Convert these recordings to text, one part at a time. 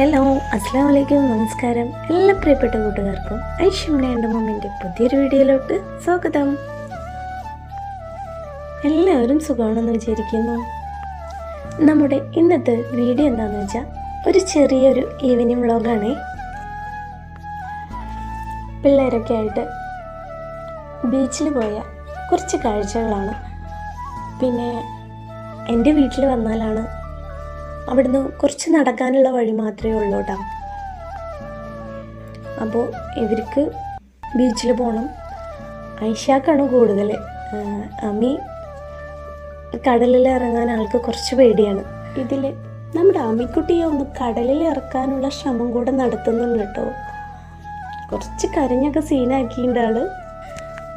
Hello, അസ്സാം വലൈക്കും, നമസ്കാരം. എല്ലാ പ്രിയപ്പെട്ട കൂട്ടുകാർക്കും ഐഷംനയുടെ മമ്മിൻ്റെ പുതിയൊരു വീഡിയോയിലോട്ട് സ്വാഗതം. എല്ലാവരും സുഖമാണെന്ന് വിചാരിക്കുന്നു. നമ്മുടെ ഇന്നത്തെ വീഡിയോ എന്താണെന്ന് വെച്ചാൽ ഒരു ചെറിയൊരു ഈവനിങ് വ്ളോഗാണേ. പിള്ളേരൊക്കെ ആയിട്ട് ബീച്ചിൽ പോയ കുറച്ച് കാഴ്ചകളാണ്. പിന്നെ എൻ്റെ വീട്ടിൽ വന്നാലാണ് അവിടുന്ന് കുറച്ച് നടക്കാനുള്ള വഴി മാത്രമേ ഉള്ളൂ കേട്ടോ. അപ്പോൾ ഇവർക്ക് ബീച്ചിൽ പോകണം. ഐഷാക്കാണ് കൂടുതൽ. അമ്മി കടലിൽ ഇറങ്ങാൻ ആൾക്ക് കുറച്ച് പേടിയാണ്. ഇതിൽ നമ്മുടെ അമ്മിക്കുട്ടിയെ ഒന്ന് കടലിൽ ഇറക്കാനുള്ള ശ്രമം കൂടെ നടത്തുന്നുണ്ട് കേട്ടോ. കുറച്ച് കരഞ്ഞൊക്കെ സീനാക്കിയിട്ടുണ്ട് ആൾ.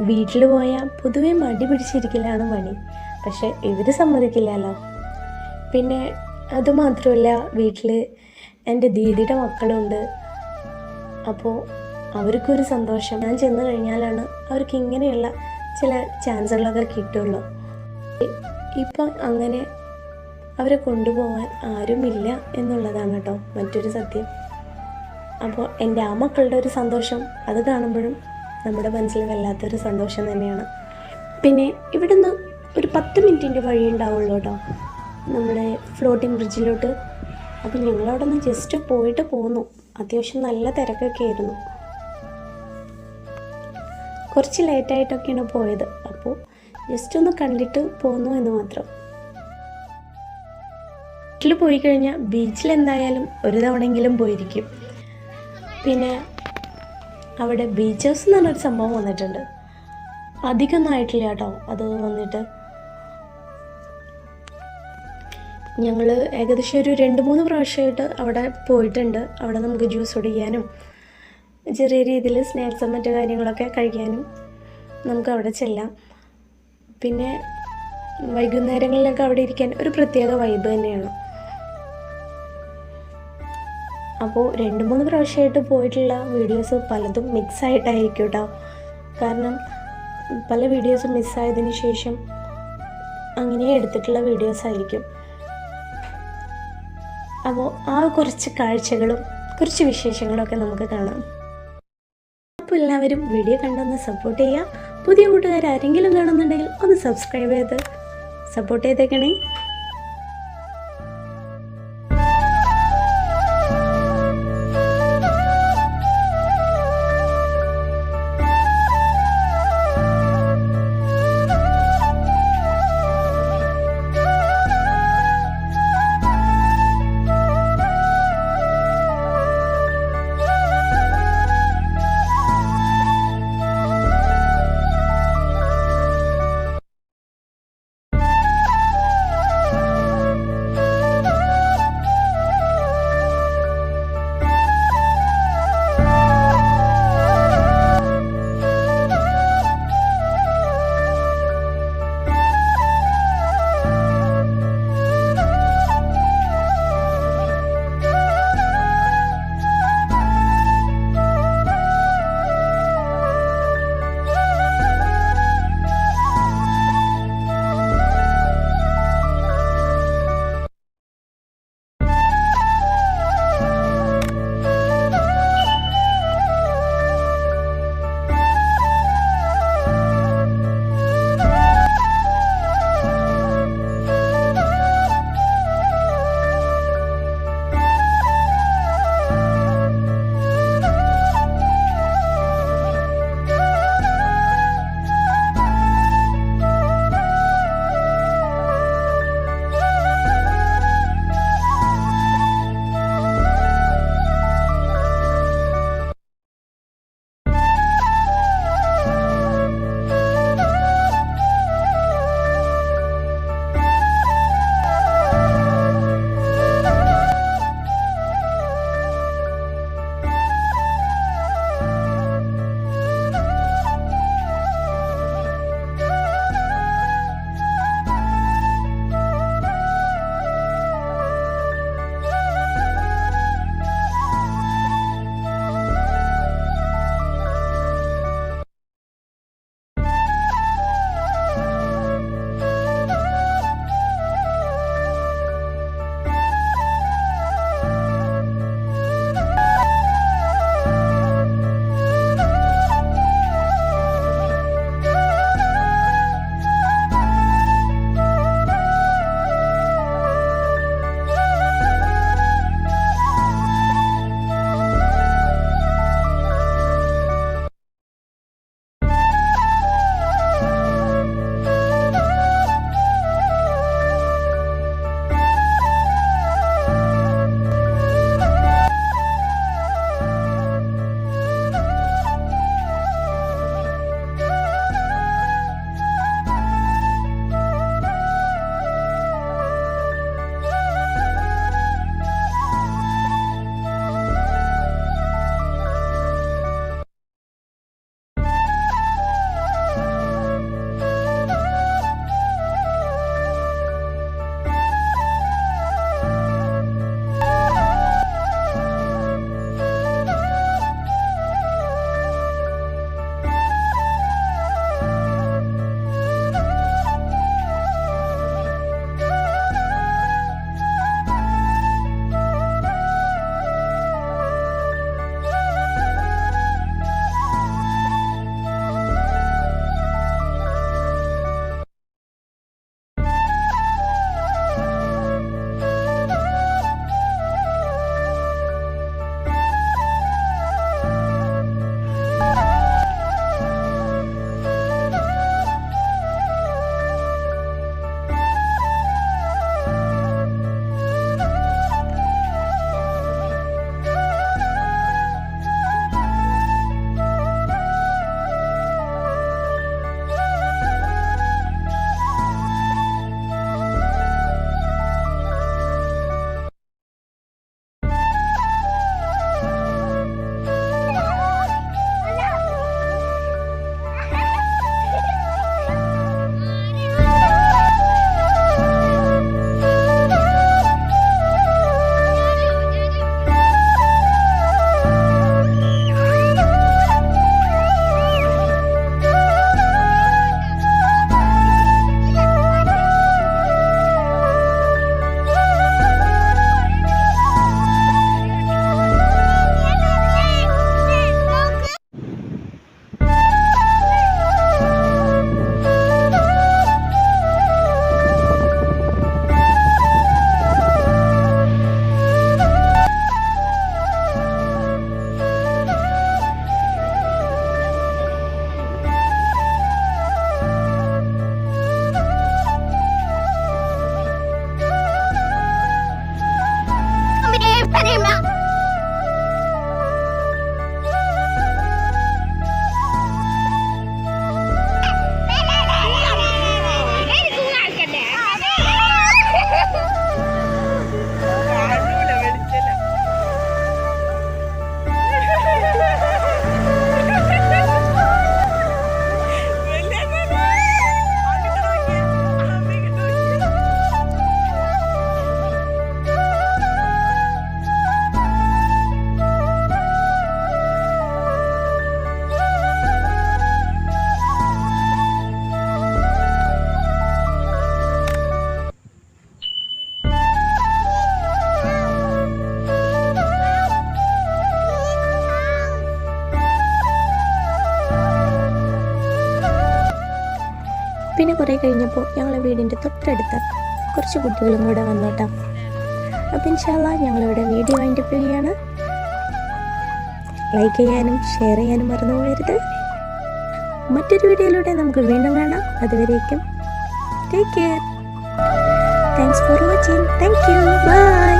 വീട്ടിൽ പോയാൽ പൊതുവെ മടി പിടിച്ചിരിക്കലാണ് പണി. പക്ഷെ ഇവർ സമ്മതിക്കില്ലല്ലോ. പിന്നെ അതുമാത്രമല്ല, വീട്ടിൽ എൻ്റെ ദീദിയുടെ മക്കളുണ്ട്. അപ്പോൾ അവർക്കൊരു സന്തോഷം. ഞാൻ ചെന്ന് കഴിഞ്ഞാലാണ് അവർക്ക് ഇങ്ങനെയുള്ള ചില ചാൻസുകളൊക്കെ കിട്ടുള്ളൂ. ഇപ്പം അങ്ങനെ അവരെ കൊണ്ടുപോകാൻ ആരുമില്ല എന്നുള്ളതാണ് കേട്ടോ മറ്റൊരു സത്യം. അപ്പോൾ എൻ്റെ ആ മക്കളുടെ ഒരു സന്തോഷം അത് കാണുമ്പോഴും നമ്മുടെ മനസ്സിൽ വല്ലാത്തൊരു സന്തോഷം തന്നെയാണ്. പിന്നെ ഇവിടുന്ന് ഒരു 10 മിനിറ്റിൻ്റെ വഴി ഉണ്ടാവുള്ളൂ കേട്ടോ നമ്മുടെ ഫ്ലോട്ടിംഗ് ബ്രിഡ്ജിലോട്ട്. അപ്പോൾ ഞങ്ങളവിടെ നിന്ന് ജസ്റ്റ് പോയിട്ട് പോന്നു. അത്യാവശ്യം നല്ല തിരക്കൊക്കെ ആയിരുന്നു. കുറച്ച് ലേറ്റായിട്ടൊക്കെയാണ് പോയത്. അപ്പോൾ ജസ്റ്റ് ഒന്ന് കണ്ടിട്ട് പോന്നു എന്ന് മാത്രം. വീട്ടിൽ പോയി കഴിഞ്ഞാൽ ബീച്ചിൽ എന്തായാലും ഒരു തവണയെങ്കിലും പോയിരിക്കും. പിന്നെ അവിടെ ബീച്ച് ഹൗസ് എന്ന് പറഞ്ഞൊരു സംഭവം വന്നിട്ടുണ്ട്. അധികമൊന്നും ആയിട്ടില്ല കേട്ടോ അത് വന്നിട്ട്. ഞങ്ങൾ ഏകദേശം ഒരു 2-3 പ്രാവശ്യമായിട്ട് അവിടെ പോയിട്ടുണ്ട്. അവിടെ നമുക്ക് ജ്യൂസ് കുടിക്കാനും ചെറിയ രീതിയിൽ സ്നാക്സും മറ്റു കാര്യങ്ങളൊക്കെ കഴിക്കാനും നമുക്ക് അവിടെ ചെല്ലാം. പിന്നെ വൈകുന്നേരങ്ങളിലൊക്കെ അവിടെ ഇരിക്കാൻ ഒരു പ്രത്യേക വൈബ് തന്നെയാണ്. അപ്പോൾ 2-3 പ്രാവശ്യമായിട്ട് പോയിട്ടുള്ള വീഡിയോസ് പലതും മിക്സായിട്ടായിരിക്കും കേട്ടോ. കാരണം പല വീഡിയോസും മിസ്സായതിന് ശേഷം അങ്ങനെ എടുത്തിട്ടുള്ള വീഡിയോസായിരിക്കും. അപ്പോൾ ആ കുറച്ച് കാഴ്ചകളും കുറച്ച് വിശേഷങ്ങളൊക്കെ നമുക്ക് കാണാം. അപ്പോൾ എല്ലാവരും വീഡിയോ കണ്ടൊന്ന് സപ്പോർട്ട് ചെയ്യുക. പുതിയ കൂട്ടുകാർ ആരെങ്കിലും കാണുന്നുണ്ടെങ്കിൽ ഒന്ന് സബ്സ്ക്രൈബ് ചെയ്ത് സപ്പോർട്ട് ചെയ്തേക്കണേ. കുറേ കഴിഞ്ഞപ്പോൾ ഞങ്ങളെ വീടിൻ്റെ തൊട്ടടുത്ത് കുറച്ച് കുട്ടികളും കൂടെ വന്നോട്ടാം. അപ്പം ഇൻഷാല്ലാ ഞങ്ങളിവിടെ വീഡിയോ വൈൻഡപ്പ് ചെയ്യുകയാണ്. ലൈക്ക് ചെയ്യാനും ഷെയർ ചെയ്യാനും മറന്നു പോകരുത്. മറ്റൊരു വീഡിയോയിലൂടെ നമുക്ക് വീണ്ടും കാണാം. അതുവരേക്കും take care. Thanks for watching. Thank you. By.